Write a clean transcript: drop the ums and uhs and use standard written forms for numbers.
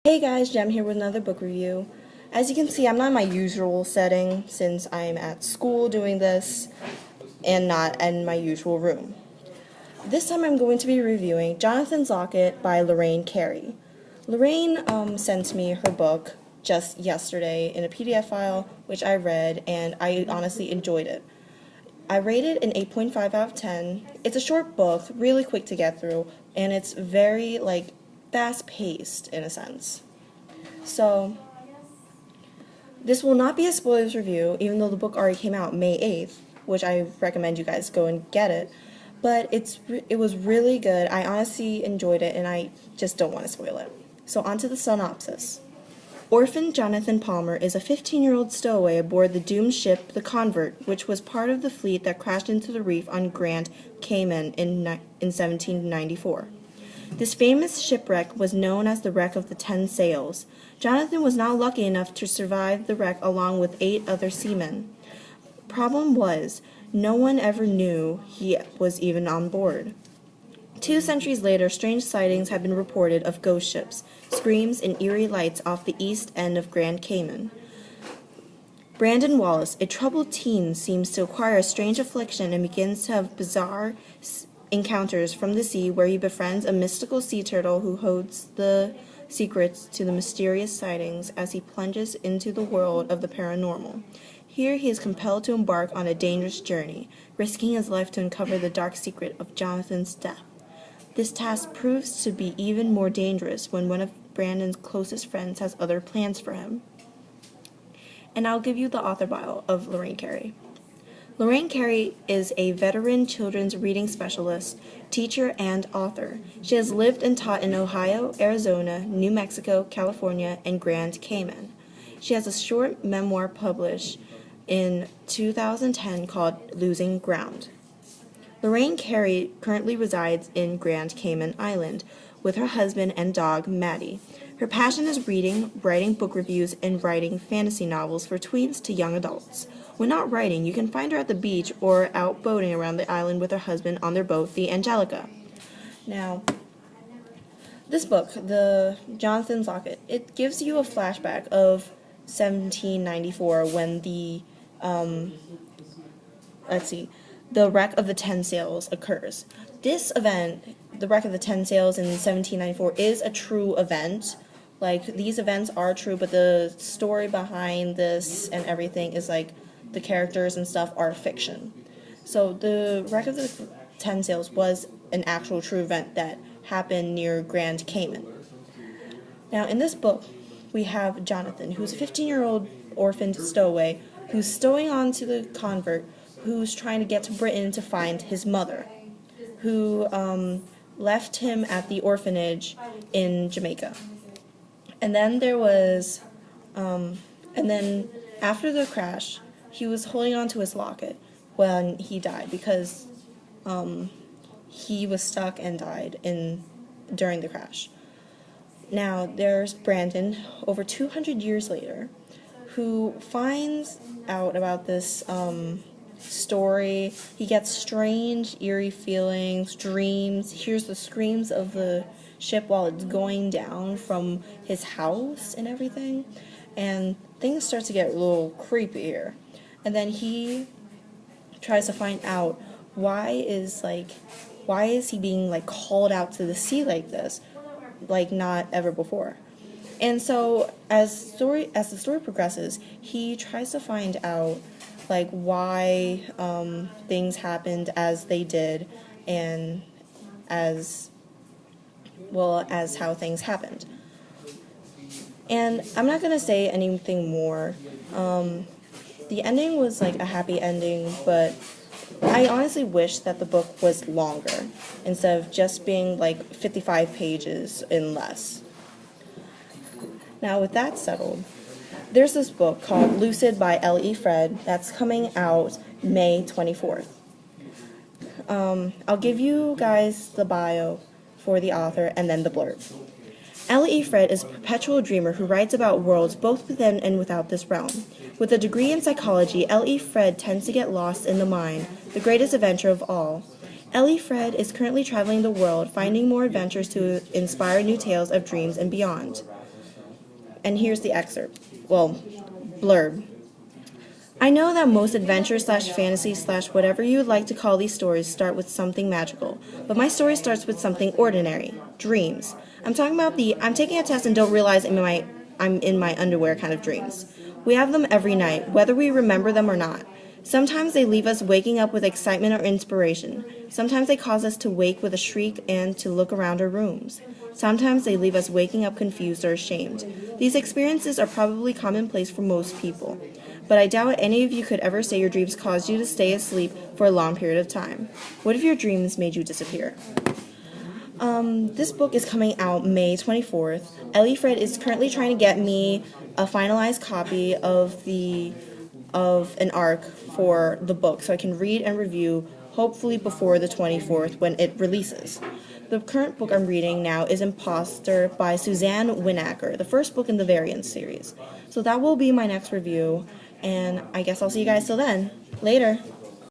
Hey guys, Jem here with another book review. As you can see, I'm not in my usual setting since I'm at school doing this and not in my usual room. This time I'm going to be reviewing Jonathan's Locket by Lorraine Carey. Lorraine sent me her book just yesterday in a PDF file, which I read, and I honestly enjoyed it. I rate it an 8.5 out of 10. It's a short book, really quick to get through, and it's very, fast-paced in a sense. So, this will not be a spoilers review, even though the book already came out May 8th, which I recommend you guys go and get it. But it was really good. I honestly enjoyed it, and I just don't want to spoil it. So on to the synopsis. Orphan Jonathan Palmer is a 15-year-old stowaway aboard the doomed ship the Convert, which was part of the fleet that crashed into the reef on Grand Cayman in 1794. This famous shipwreck was known as the Wreck of the 10 Sails. Jonathan was not lucky enough to survive the wreck along with 8 other seamen. Problem was, no one ever knew he was even on board. 2 centuries later, strange sightings have been reported of ghost ships, screams, and eerie lights off the east end of Grand Cayman. Brandon Wallace, a troubled teen, seems to acquire a strange affliction and begins to have bizarre encounters from the sea where he befriends a mystical sea turtle who holds the secrets to the mysterious sightings as he plunges into the world of the paranormal. Here he is compelled to embark on a dangerous journey, risking his life to uncover the dark secret of Jonathan's death. This task proves to be even more dangerous when one of Brandon's closest friends has other plans for him. And I'll give you the author bio of Lorraine Carey. Lorraine Carey is a veteran children's reading specialist, teacher, and author. She has lived and taught in Ohio, Arizona, New Mexico, California, and Grand Cayman. She has a short memoir published in 2010 called Losing Ground. Lorraine Carey currently resides in Grand Cayman Island with her husband and dog, Maddie. Her passion is reading, writing book reviews, and writing fantasy novels for tweens to young adults. When not writing, you can find her at the beach or out boating around the island with her husband on their boat, the Angelica. Now, this book, the Jonathan's Locket, it gives you a flashback of 1794 when the wreck of the 10 Sails occurs. This event, the wreck of the 10 Sails in 1794, is a true event. These events are true, but the story behind this and everything is the characters and stuff are fiction. So the wreck of the 10 Sails was an actual true event that happened near Grand Cayman. Now in this book, we have Jonathan, who's a 15-year-old orphaned stowaway who's stowing onto the Convert, who's trying to get to Britain to find his mother, who left him at the orphanage in Jamaica. And then after the crash, he was holding on to his locket when he died because he was stuck and died during the crash. Now, there's Brandon, over 200 years later, who finds out about this story. He gets strange, eerie feelings, dreams, hears the screams of the ship while it's going down from his house and everything, and things start to get a little creepy here. And then he tries to find out why is he being called out to the sea like this, not ever before. And so as the story progresses, he tries to find out why things happened as they did, and as well as how things happened. And I'm not going to say anything more. The ending was a happy ending, but I honestly wish that the book was longer instead of just being 55 pages and less. Now with that settled, there's this book called Lucid by L.E. Fred that's coming out May 24th. I'll give you guys the bio for the author and then the blurb. L.E. Fred is a perpetual dreamer who writes about worlds both within and without this realm. With a degree in psychology, L.E. Fred tends to get lost in the mind, the greatest adventure of all. L.E. Fred is currently traveling the world, finding more adventures to inspire new tales of dreams and beyond. And here's the excerpt. Well, blurb. I know that most adventure slash fantasy slash whatever you would like to call these stories start with something magical, but my story starts with something ordinary, dreams. I'm talking about I'm taking a test and don't realize I'm in my underwear kind of dreams. We have them every night, whether we remember them or not. Sometimes they leave us waking up with excitement or inspiration. Sometimes they cause us to wake with a shriek and to look around our rooms. Sometimes they leave us waking up confused or ashamed. These experiences are probably commonplace for most people, but I doubt any of you could ever say your dreams caused you to stay asleep for a long period of time. What if your dreams made you disappear? This book is coming out May 24th. Ellie Fred is currently trying to get me a finalized copy of an arc for the book so I can read and review hopefully before the 24th when it releases. The current book I'm reading now is Imposter by Suzanne Winacker, the first book in the Variants series. So that will be my next review, and I guess I'll see you guys till then. Later!